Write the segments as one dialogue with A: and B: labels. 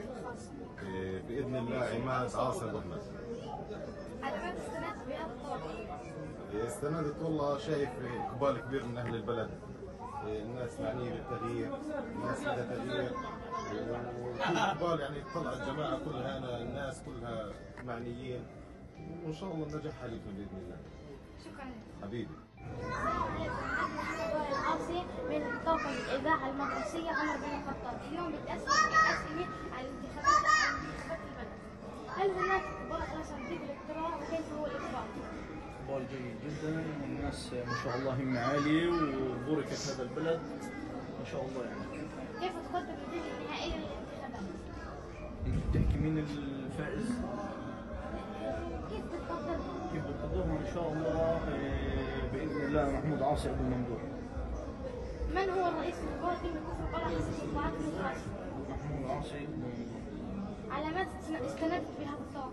A: الخاص؟
B: بإذن الله عماد عاصي أبو أحمد.
A: على ماذا استندت بهذا الطلب؟
B: استندت والله شايف إقبال كبير من أهل البلد، الناس معنية بالتغيير، الناس بدها تغيير، وفي إقبال يعني طلع الجماعة كلها، أنا الناس كلها معنيين، وإن شاء الله النجاح حليفنا بإذن الله.
A: شكرا لك.
B: حبيبي.
A: السلام عليكم، أنا محمد وائل العاصي من طاقم الإذاعة المدرسية عمر بن الخطاب. اليوم بتأسس أسئلة عن الانتخابات البلد. هل هناك إقبال على صناديق الاقتراع وكيف هو الإقبال؟
C: إقبال جيد جدا، والناس ما شاء الله همة عالية وبركة هذا البلد ما شاء الله يعني.
A: كيف تقدر النتيجة النهائية للانتخابات؟
C: أنت بتحكي مين الفائز؟
A: كيف بتقدرها؟
C: كيف بتقدرها إن شاء الله بإذن الله محمود عاصي أبو الممدوح.
A: من هو الرئيس القادم لكفر القلعة حسب توقعاتكم الخاصة؟
C: محمود عاصي أبو الممدوح.
A: على ماذا استندت بهذا التوقع؟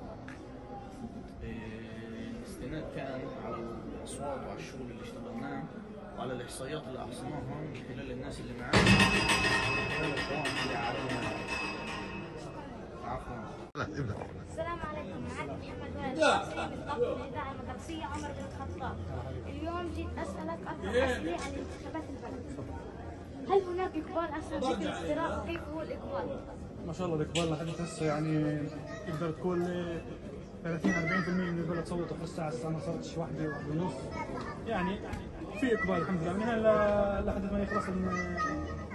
C: الاستناد كان على الأصوات وعلى الشغل اللي اشتغلناه وعلى الإحصائيات اللي أحصيناها من خلال الناس اللي معانا ومن خلال القوائم اللي عارضينها. عفوا.
A: السلام عليكم، معك محمد وائل العاصي من طاقم الإذاعة المدرسية عمر بن الخطاب. اليوم جيت أسألك 4 أسئلة عن انتخابات البلد. هل هناك إقبال على صناديق الاقتراع وكيف هو الإقبال؟
D: ما شاء الله الإقبال لحد هسه يعني تقدر تقول 30-40% من البلد صوتوا هسه ما صارتش 1-1.5 يعني في إقبال الحمد لله. من هنا لحد ما يخلص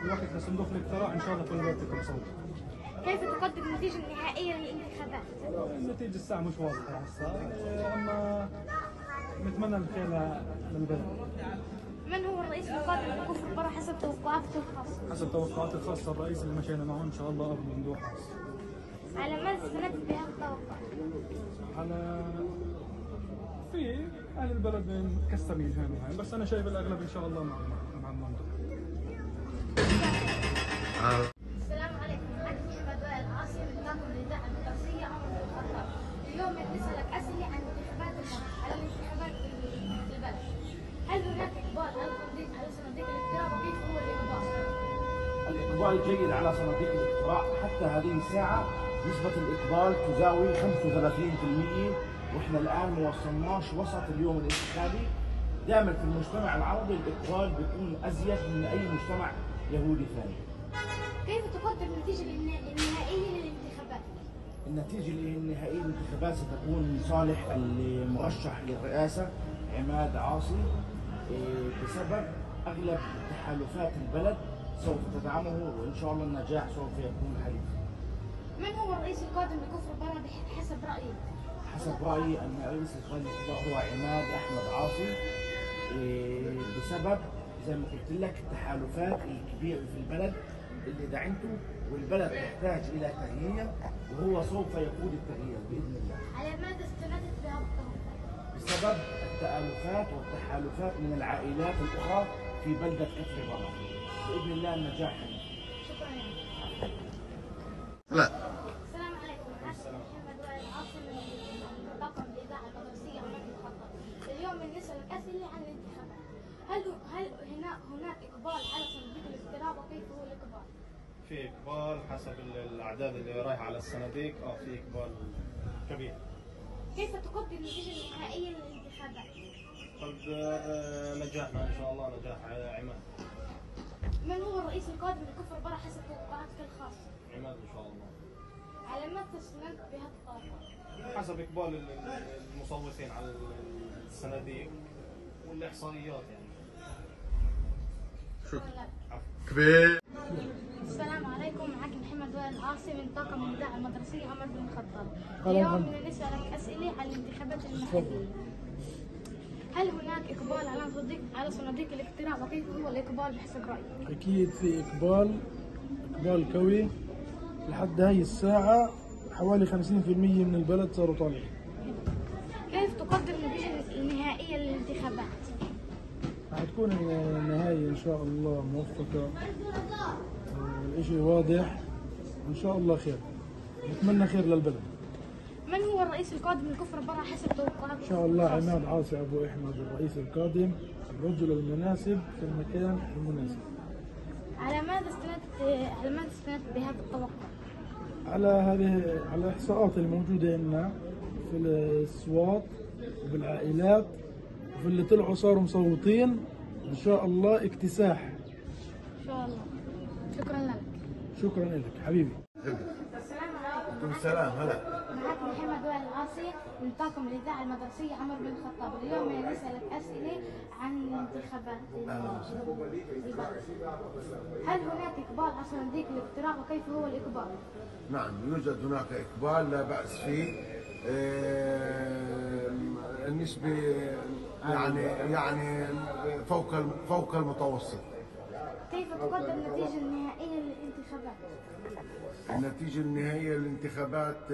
D: الوقت لصندوق الاقتراع إن شاء الله كل البلد تقدر تصوت.
A: كيف تقدر النتيجة النهائية للانتخابات؟
D: النتيجة الساعة مش واضحة هسه، أما نتمنى الخير للبلد.
A: من هو الرئيس القادم لكفر برا حسب توقعاتك الخاصة؟
D: حسب توقعاتي الخاصة الرئيس اللي مشينا معه إن شاء الله أبو ممدوح.
A: على ماذا استندت بهذا التوقع؟
D: على في أهل البلد مكسرين هنا وهين، بس أنا شايف الأغلب إن شاء الله مع الممدوح.
A: السلام عليكم، معك محمد وائل العاصي من طاقم الإذاعة المدرسية عمر بن الخطاب. اليوم بنسألك أسئلة عن الانتخابات البلد. هل هناك إقبال على صناديق الاقتراع وكيف هو الإقبال؟
E: الإقبال جيد على صناديق الاقتراع، حتى هذه الساعة نسبة الإقبال تساوي 35%، وإحنا الآن ما وصلناش وسط اليوم الانتخابي. دائما في المجتمع العربي الإقبال بيكون أزيد من أي مجتمع يهودي ثاني.
A: كيف تقدر النتيجة النهائية للانتخابات؟
E: النتيجة النهائية للانتخابات ستكون لصالح المرشح للرئاسة عماد عاصي، بسبب أغلب تحالفات البلد سوف تدعمه، وإن شاء الله النجاح سوف يكون حليف.
A: من هو الرئيس القادم لكفر برا حسب رأيك؟
E: حسب رأيي أن الرئيس القادم هو عماد أحمد عاصي، بسبب زي ما قلت لك التحالفات الكبيرة في البلد اللي دعمته، والبلد تحتاج إلى تغيير وهو سوف يقود التغيير بإذن الله.
A: على ماذا استندت بهذا التوقع؟
E: بسبب التآلفات والتحالفات من العائلات الأخرى في بلدة كفر برا، بإذن الله النجاح.
A: شكرا لك.
B: لا.
A: السلام عليكم، معك محمد وائل العاصي من طاقم الإذاعة المدرسية عمر بن الخطاب. اليوم بنسألك أسئلة عن الانتخابات. هل هناك إقبال على صناديق الاقتراع وكيف هو الإقبال؟
F: في إقبال حسب الأعداد اللي رايحة على الصناديق، في إقبال كبير.
A: كيف تقدر النتيجة النهائية للانتخابات؟
F: قد نجاحنا إن شاء الله، نجاح عماد.
A: من هو الرئيس القادم لكفر برا حسب توقعاتك الخاصة؟
F: عماد إن شاء الله.
A: على ماذا استندت بهذا التوقع؟
F: حسب إقبال المصوتين على الصناديق والإحصائيات يعني.
A: شكرا.
B: كبير.
A: السلام عليكم، معك محمد وائل العاصي من طاقم الإذاعة المدرسية عمر بن الخطاب. اليوم بدنا نسألك أسئلة عن الانتخابات المحلية. هل هناك إقبال على صناديق الاقتراع وكيف هو الإقبال بحسب رأيك؟
D: أكيد في إقبال قوي. لحد هاي الساعة حوالي 50% من البلد صاروا طالعين.
A: كيف تقدر النتيجة النهائية للانتخابات؟
D: حتكون النهاية إن شاء الله موفقة، الإشي واضح، إن شاء الله خير، نتمنى خير للبلد.
A: من هو الرئيس القادم لكفر برا حسب توقعاتك؟
D: إن شاء الله عماد عاصي أبو أحمد الرئيس القادم، الرجل المناسب في المكان المناسب.
A: على ماذا استندت بهذا التوقع؟
G: على الإحصاءات الموجودة عندنا في الأصوات وبالعائلات وفي اللي طلعوا صاروا مصوتين، إن شاء الله اكتساح.
A: ان شاء الله. شكرا لك.
G: شكرا لك حبيبي.
A: السلام عليكم.
B: السلام. هلا.
A: معك محمد وائل العاصي من طاقم الإذاعة المدرسية عمر بن الخطاب. اليوم نسألك أسئلة عن الانتخابات البلد. هل هناك إقبال على صناديق الاقتراع وكيف هو الإقبال؟
B: نعم، يوجد هناك إقبال لا بأس فيه. النسبة يعني فوق المتوسط.
A: كيف تقدر النتيجة النهائية للانتخابات؟
B: النتيجة النهائية للانتخابات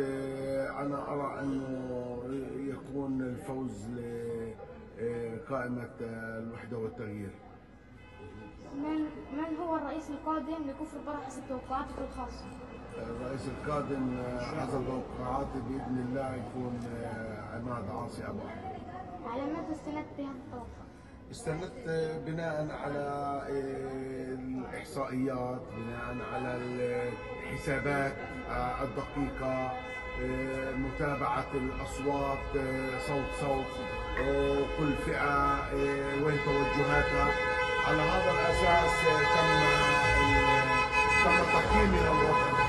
B: أنا أرى أنه يكون الفوز لقائمة الوحدة والتغيير.
A: من هو الرئيس القادم لكفر برا حسب توقعاتك الخاصة؟
B: الرئيس القادم حسب توقعاتي بإذن الله يكون عماد عاصي أبو أحمد.
A: على ماذا استندت بهذا التوقع؟
B: استندت بناء على الإحصائيات، بناء على الحسابات الدقيقة، متابعة الأصوات صوت كل فئة وين توجهاتها. على هذا الأساس تم تقييمي للوضع.